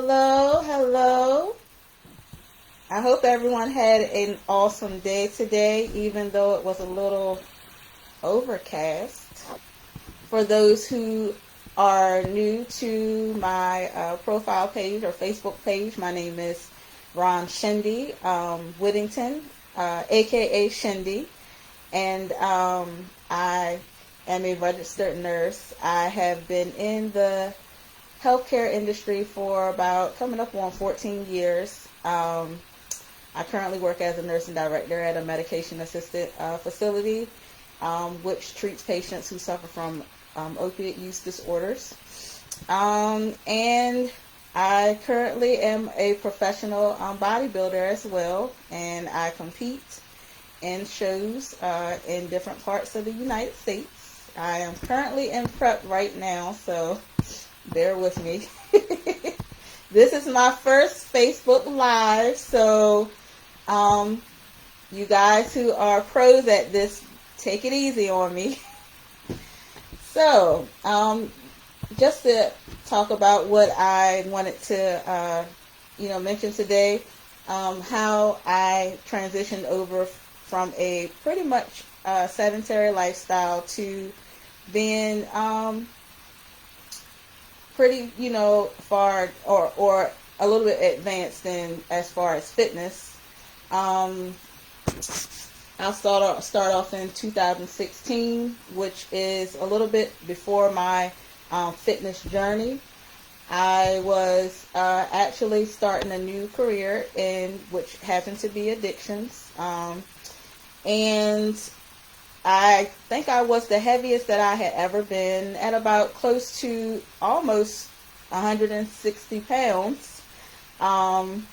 Hello, hello. I hope everyone had an awesome day today, even though it was a little overcast. For those who are new to my profile page or Facebook page, my name is Ron Shende Whittington, aka Shende, and I am a registered nurse. I have been in the healthcare industry for about coming up on 14 years. I currently work as a nursing director at a medication-assisted facility, which treats patients who suffer from opiate use disorders. And I currently am a professional bodybuilder as well, and I compete in shows in different parts of the United States. I am currently in prep right now, so bear with me. This is my first Facebook Live, so you guys who are pros at this, take it easy on me. So, just to talk about what I wanted to, mention today, how I transitioned over from a pretty much sedentary lifestyle to being pretty, far or a little bit advanced in as far as fitness. I'll start off in 2016, which is a little bit before my fitness journey. I was actually starting a new career in which happened to be addictions, and I think I was the heaviest that I had ever been, at about close to almost 160 pounds. And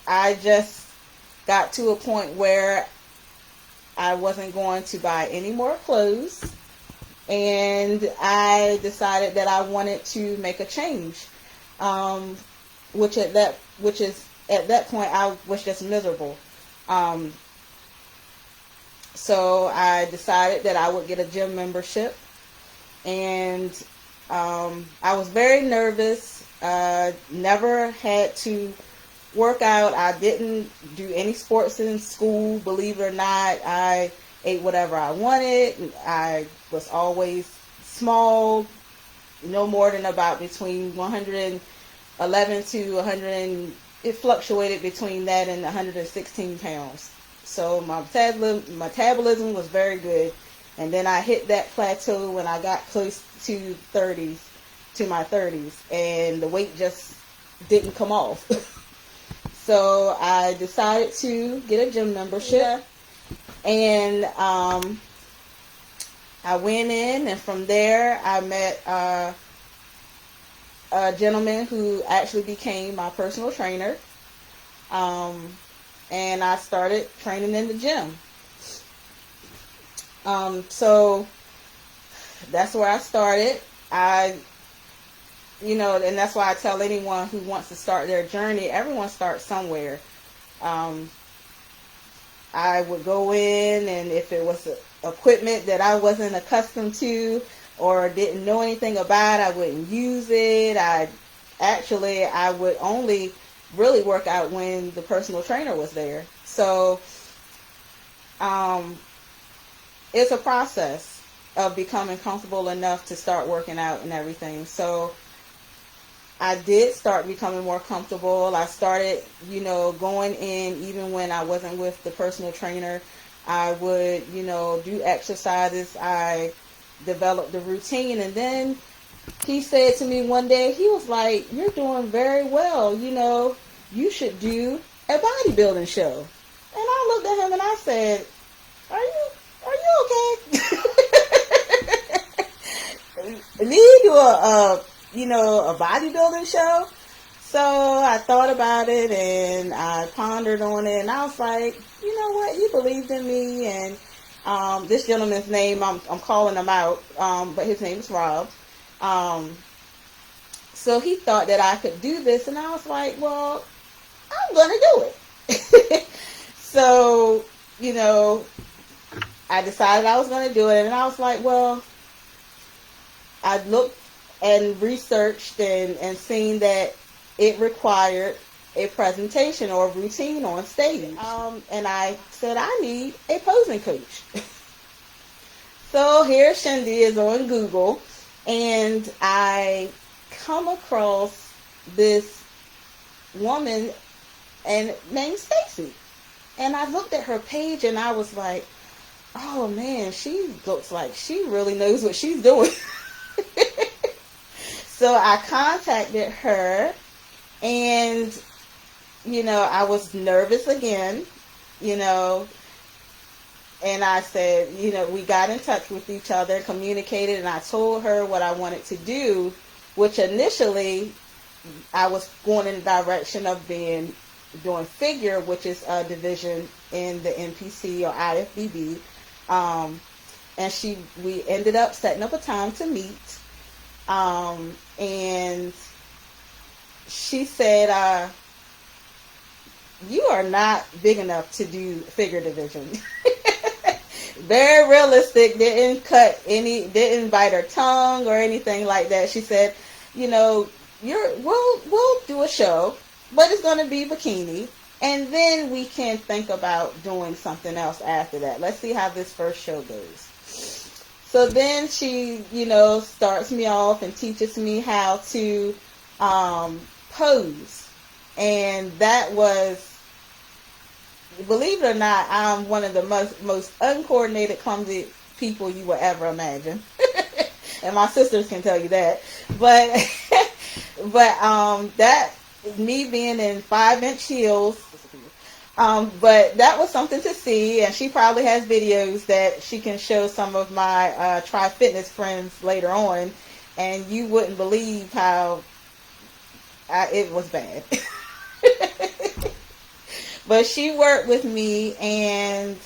I just got to a point where I wasn't going to buy any more clothes, and I decided that I wanted to make a change, which at that point I was just miserable. So I decided that I would get a gym membership, and I was very nervous. Never had to work out. I didn't do any sports in school, believe it or not. I ate whatever I wanted. I was always small, no more than about between 111 to 100, it fluctuated between that and 116 pounds. So my metabolism was very good, and then I hit that plateau when I got close to my 30s, and the weight just didn't come off. So I decided to get a gym membership, and I went in, and from there I met a gentleman who actually became my personal trainer. And I started training in the gym. So that's where I started. And that's why I tell anyone who wants to start their journey, everyone starts somewhere. I would go in, and if it was equipment that I wasn't accustomed to or didn't know anything about, I wouldn't use it. I would only really work out when the personal trainer was there. So it's a process of becoming comfortable enough to start working out and everything. So I did start becoming more comfortable. I started, going in even when I wasn't with the personal trainer. I would, do exercises. I developed the routine, and then he said to me one day, he was like, "You're doing very well, you should do a bodybuilding show." And I looked at him and I said, Are you okay? Me do a bodybuilding show? So I thought about it, and I pondered on it, and I was like, you know what, you believed in me. And this gentleman's name, I'm calling him out, but his name is Rob. So he thought that I could do this, and I was like, well, I'm going to do it. So, I decided I was going to do it, and I was like, well, I looked and researched and seen that it required a presentation or a routine on stage. And I said, I need a posing coach. So here Shende is on Google, and I come across this woman named Stacy. And I looked at her page and I was like, oh man, she looks like she really knows what she's doing. So I contacted her, and, I was nervous again, and I said, we got in touch with each other, communicated, and I told her what I wanted to do, which initially I was going in the direction of doing figure, which is a division in the NPC or IFBB. And we ended up setting up a time to meet. And she said, you are not big enough to do figure division. Very realistic, didn't bite her tongue or anything like that. She said, we'll do a show, but it's going to be bikini, and then we can think about doing something else after that. Let's see how this first show goes. So then she, starts me off and teaches me how to pose. And that was, believe it or not, I'm one of the most uncoordinated, clumsy people you will ever imagine. And my sisters can tell you that. But that, me being in 5-inch heels, but that was something to see, and she probably has videos that she can show some of my Try Fitness friends later on, and you wouldn't believe how it was bad. But she worked with me, and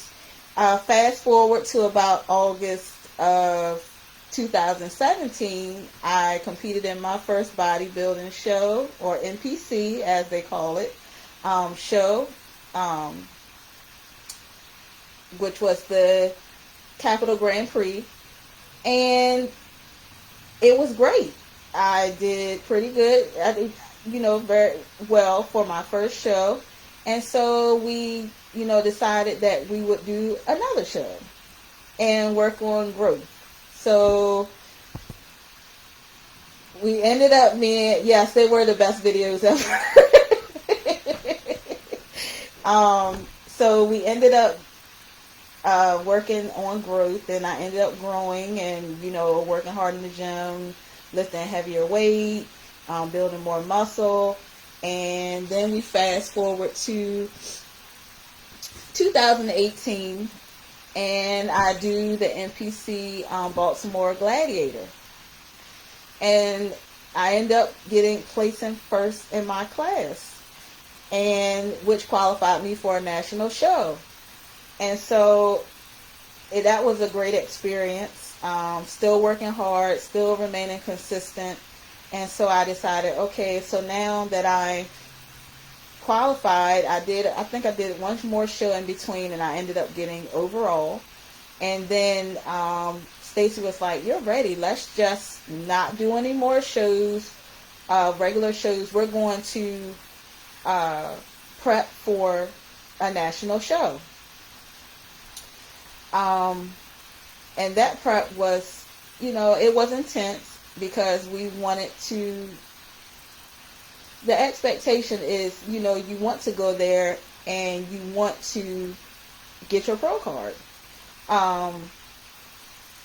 fast forward to about August of 2017, I competed in my first bodybuilding show, or NPC as they call it, show, which was the Capital Grand Prix, and it was great. I did pretty good. I did, very well for my first show, and so we, decided that we would do another show and work on growth. So we ended up being, yes, they were the best videos ever. So we ended up working on growth, and I ended up growing and, working hard in the gym, lifting heavier weight, building more muscle. And then we fast forward to 2018, and I do the NPC Baltimore Gladiator. And I end up placing first in my class, and which qualified me for a national show. And so that was a great experience. Still working hard, still remaining consistent. And so I decided, okay, so now that I qualified, I think I did one more show in between, and I ended up getting overall. And then Stacy was like, you're ready. Let's just not do any more shows, regular shows. We're going to prep for a national show. And that prep was, it was intense because we wanted to, the expectation is, you want to go there and you want to get your pro card.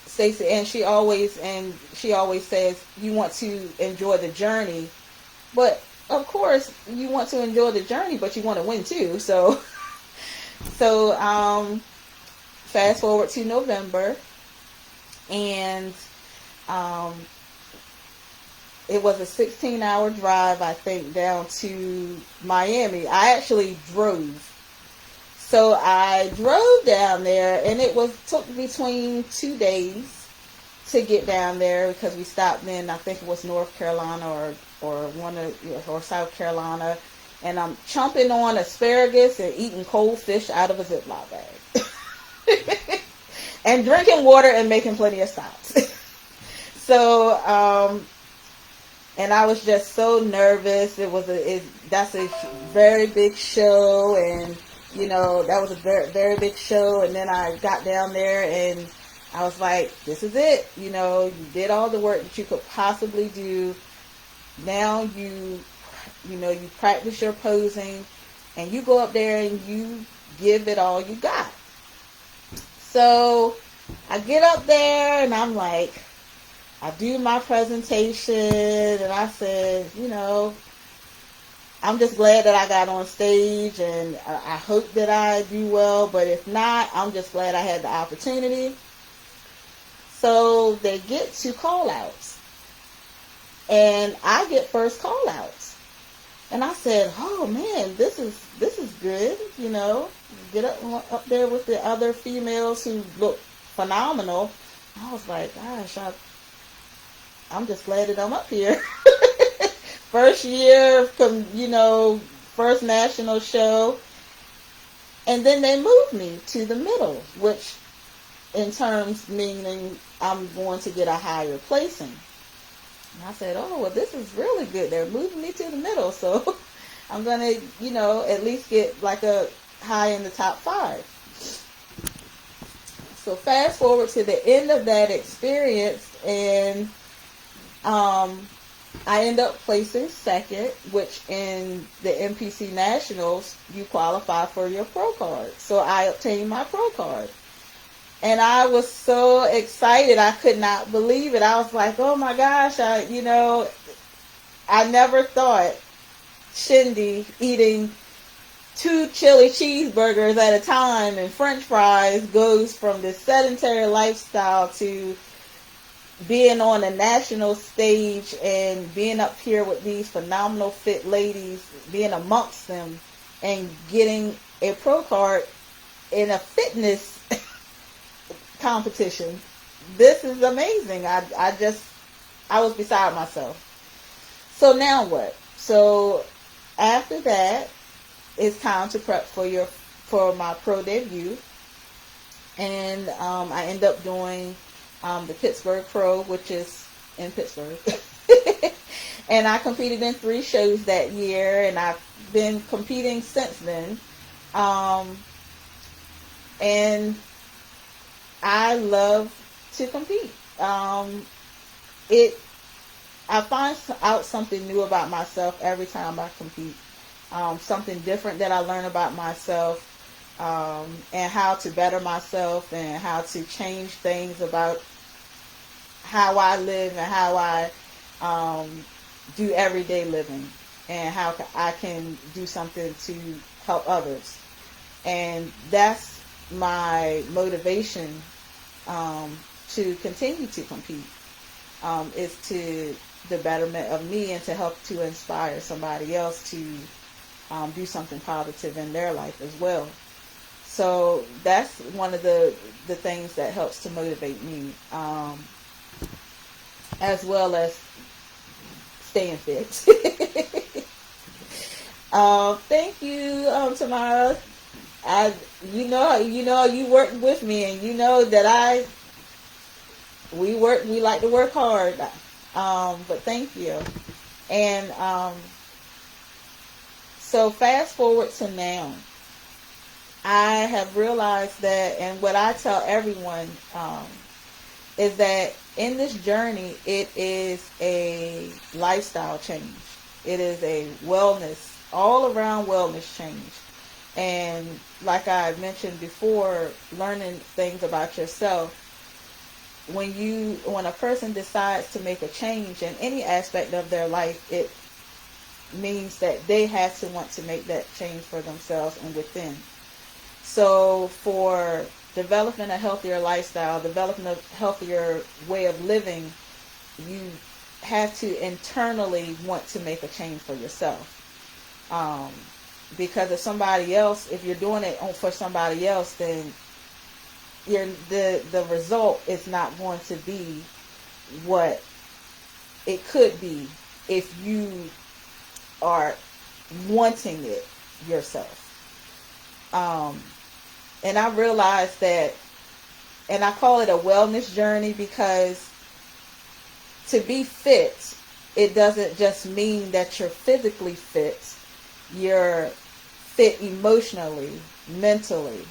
Stacey, and she always says you want to enjoy the journey, but of course you want to enjoy the journey, but you want to win too. So fast forward to November, and it was a 16-hour drive, I think, down to Miami. I actually drove. So I drove down there, and it took between 2 days to get down there because we stopped in, I think it was North Carolina or South Carolina, and I'm chomping on asparagus and eating cold fish out of a Ziploc bag, and drinking water and making plenty of stops. So and I was just so nervous. That's a very big show, and that was a very, very big show. And then I got down there, and I was like, this is it. You did all the work that you could possibly do. Now you practice your posing, and you go up there and you give it all you got. So I get up there, and I'm like, I do my presentation, and I said, I'm just glad that I got on stage, and I hope that I do well, but if not, I'm just glad I had the opportunity. So they get to call outs, and I get first call outs. And I said, oh man, this is good, get up there with the other females who look phenomenal. I was like, gosh, I'm just glad that I'm up here. First year, first national show. And then they moved me to the middle, which in terms meaning I'm going to get a higher placing. And I said, oh, well, this is really good. They're moving me to the middle. So I'm going to, at least get like a high in the top 5. So fast forward to the end of that experience, and I end up placing second, which in the NPC Nationals, you qualify for your pro card. So I obtained my pro card. And I was so excited. I could not believe it. I was like, oh my gosh, I never thought Shende eating 2 chili cheeseburgers at a time and french fries goes from this sedentary lifestyle to being on a national stage and being up here with these phenomenal fit ladies, being amongst them and getting a pro card in a fitness competition. This is amazing. I was beside myself. So now what? So after that, it's time to prep for my pro debut. And I end up doing the Pittsburgh Pro, which is in Pittsburgh. And I competed in 3 shows that year, and I've been competing since then. And I love to compete. I find out something new about myself every time I compete. Something different that I learn about myself, and how to better myself and how to change things about how I live and how I do everyday living, and how I can do something to help others. And that's my motivation to continue to compete, is to the betterment of me and to help to inspire somebody else to do something positive in their life as well. So that's one of the things that helps to motivate me, as well as staying fit. Thank you, Tamara. You worked with me, and you know that we like to work hard. But thank you. And so fast forward to now, I have realized that, and what I tell everyone is that in this journey, it is a lifestyle change. It is a wellness, all around wellness change. And like I mentioned before, learning things about yourself. When a person decides to make a change in any aspect of their life, it means that they have to want to make that change for themselves and within. So for developing a healthier lifestyle, developing a healthier way of living, you have to internally want to make a change for yourself. Because if you're doing it for somebody else, then the result is not going to be what it could be if you are wanting it yourself. And I realized that, and I call it a wellness journey, because to be fit it doesn't just mean that you're physically fit. You're fit emotionally, mentally,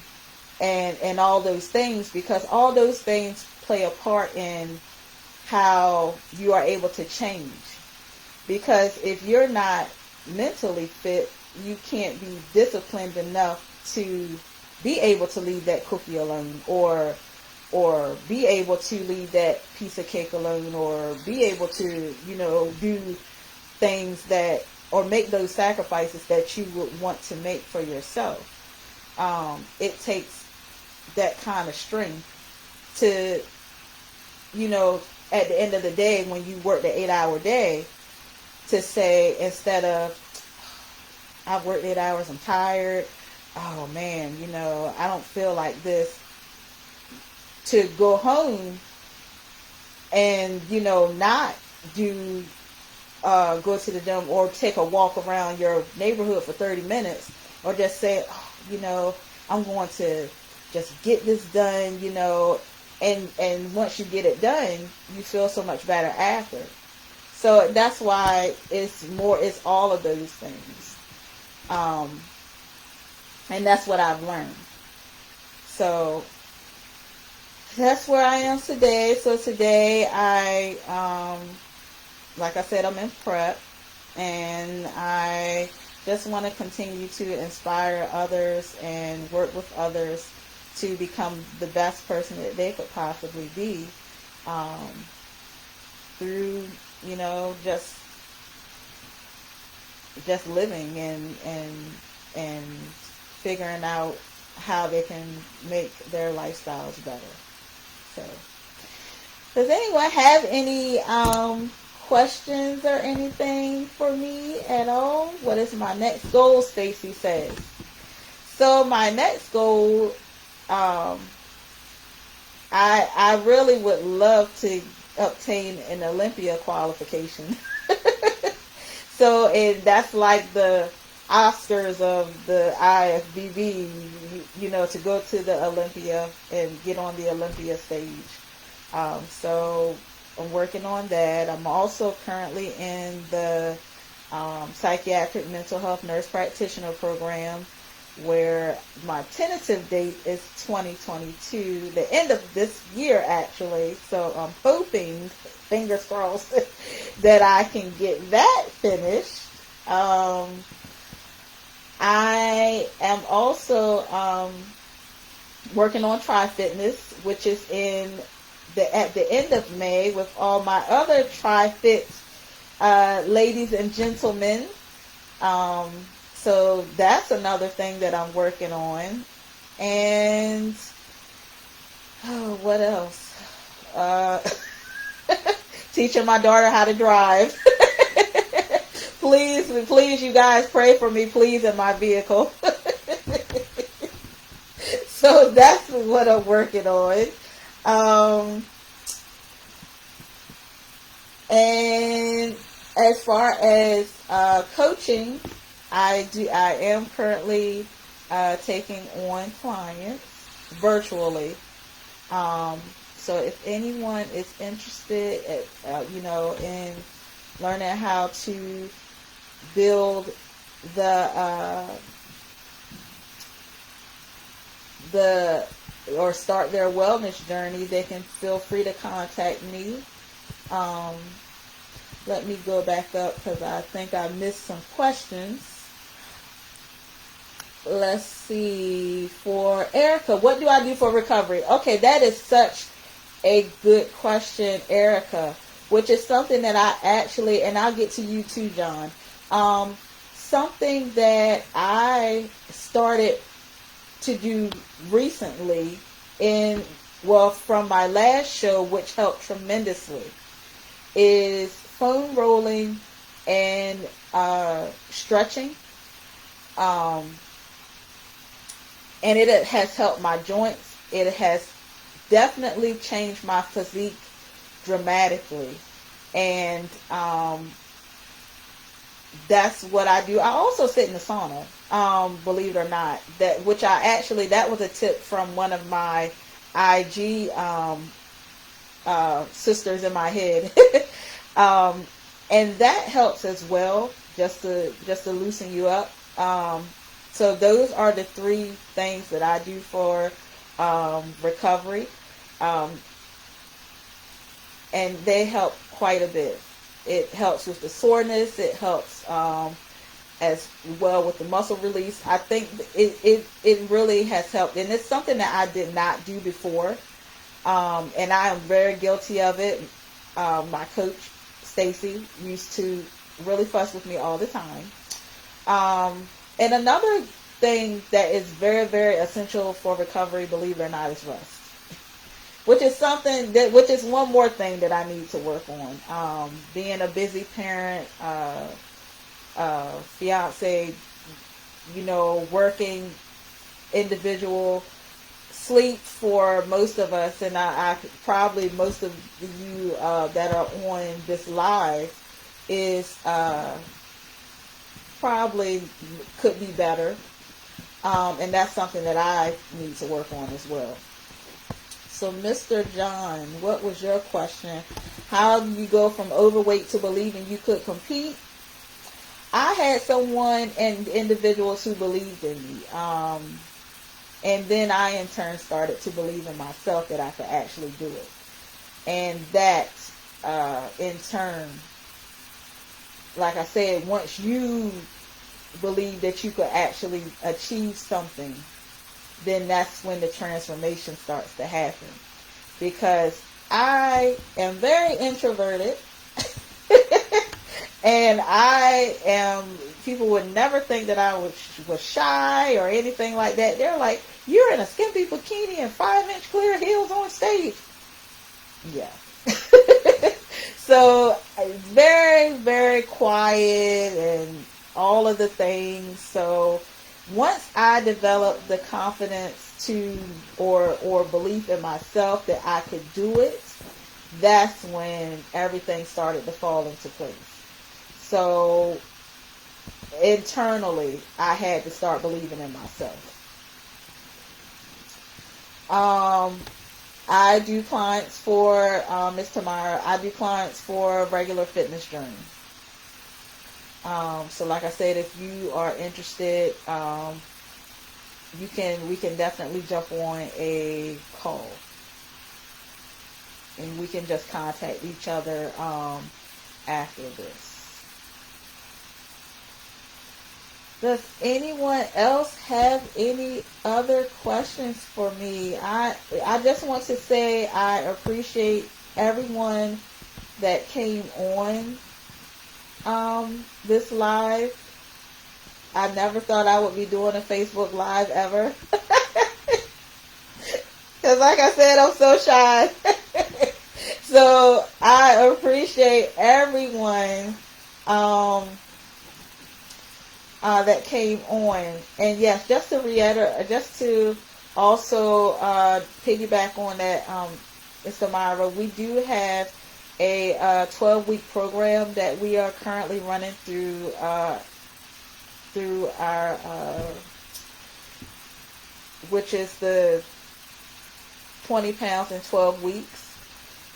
and all those things, because all those things play a part in how you are able to change. Because if you're not mentally fit, you can't be disciplined enough to be able to leave that cookie alone, or be able to leave that piece of cake alone, or be able to, do things that, or make those sacrifices that you would want to make for yourself. It takes that kind of strength to, at the end of the day, when you work the 8-hour day, to say, instead of, I've worked 8 hours, I'm tired, oh man, I don't feel like this, to go home and, not do, go to the gym or take a walk around your neighborhood for 30 minutes, or just say, I'm going to just get this done, and once you get it done, you feel so much better after. So that's why it's all of those things. And that's what I've learned. So that's where I am today. So today like I said, I'm in prep, and I just want to continue to inspire others and work with others to become the best person that they could possibly be, through, just living and figuring out how they can make their lifestyles better. So, does anyone have any questions or anything for me at all? What is my next goal? Stacy says. So my next goal, I really would love to obtain an Olympia qualification. So that's like the Oscars of the IFBB, to go to the Olympia and get on the Olympia stage. So I'm working on that. I'm also currently in the psychiatric mental health nurse practitioner program, where my tentative date is 2022, the end of this year actually. So I'm hoping, fingers crossed, that I can get that finished. I am also working on Try Fitness, which is at the end of May, with all my other Try Fit ladies and gentlemen. So that's another thing that I'm working on. And what else? Teaching my daughter how to drive. Please, you guys pray for me, please, in my vehicle. So that's what I'm working on. And as far as coaching, I am currently taking on clients virtually. So if anyone is interested, in learning how to build or start their wellness journey, they can feel free to contact me. Let me go back up, because I think I missed some questions. Let's see. For Erica, what do I do for recovery? Okay, that is such a good question, Erica, which is something that I actually, and I'll get to you too, John. Something that I started to do recently from my last show, which helped tremendously, is foam rolling and stretching. And it has helped my joints. It has definitely changed my physique dramatically. And that's what I do. I also sit in the sauna, believe it or not. That was a tip from one of my IG sisters in my head. and that helps as well, just to loosen you up. So those are the three things that I do for recovery, um, and they help quite a bit. It helps with the soreness. It helps as well with the muscle release. I think it really has helped, and it's something that I did not do before, and I am very guilty of it. My coach Stacy used to really fuss with me all the time. And another thing that is very, very essential for recovery, believe it or not, is rest. Which is one more thing that I need to work on. Being a busy parent, fiance, working individual, sleep for most of us, and I probably most of you that are on this live is probably could be better, and that's something that I need to work on as well. So, Mr. John, what was your question? How do you go from overweight to believing you could compete? I had someone and individuals who believed in me. And then I, in turn, started to believe in myself that I could actually do it. And that, in turn, like I said, once you believe that you could actually achieve something, then that's when the transformation starts to happen. Because I am very introverted. And people would never think that I was shy or anything like that. They're like, you're in a skimpy bikini and 5-inch clear heels on stage. Yeah. So, very, very quiet and all of the things. So, once I developed the confidence or belief in myself that I could do it, that's when everything started to fall into place. So internally, I had to start believing in myself. I do clients for Ms. Tamara. I do clients for Regular Fitness Journey. So like I said, if you are interested, we can definitely jump on a call, and we can just contact each other after this. Does anyone else have any other questions for me? I just want to say I appreciate everyone that came on this live. I never thought I would be doing a Facebook Live ever. Because like I said, I'm so shy. So I appreciate everyone that came on. And yes, just to reiterate, just to also piggyback on that, Mr. Myra, we do have a 12-week program that we are currently running through our which is the 20 pounds in 12 weeks.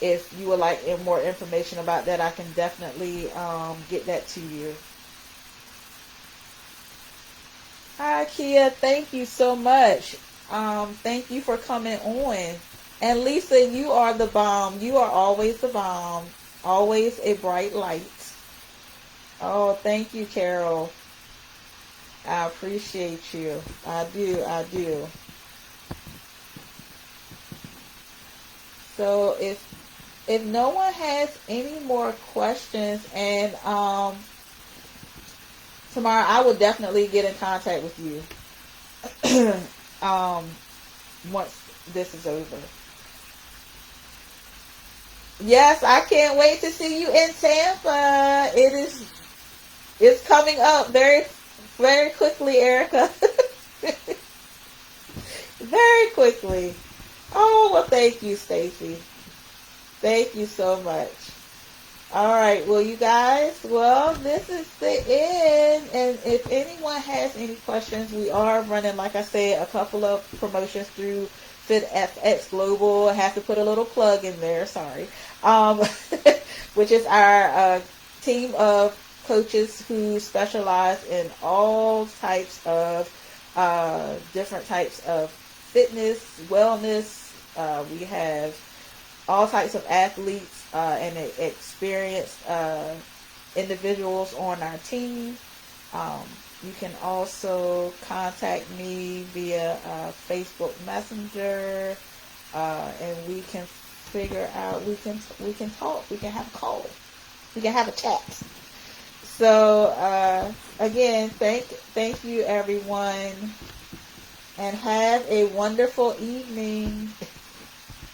If you would like more information about that, I can definitely get that to you. Hi, Kia. Thank you so much. Thank you for coming on. And Lisa, you are the bomb. You are always the bomb. Always a bright light. Oh, thank you, Carol. I appreciate you. I do. So if no one has any more questions, and tomorrow I will definitely get in contact with you once this is over. Yes, I can't wait to see you in Tampa. It's coming up very, very quickly, Erica. Very quickly. Oh, well, thank you, Stacy. Thank you so much. All right, well, you guys, well, this is the end. And if anyone has any questions, we are running, like I said, a couple of promotions through FitFx Global. I have to put a little plug in there, sorry. Which is our team of coaches who specialize in all types of different types of fitness, wellness. We have all types of athletes and experienced individuals on our team. You can also contact me via Facebook Messenger, and we can figure out. We can talk. We can have a call. We can have a chat. So again, thank you everyone, and have a wonderful evening.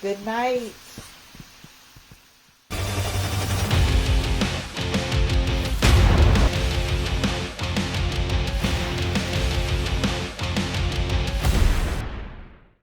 Good night.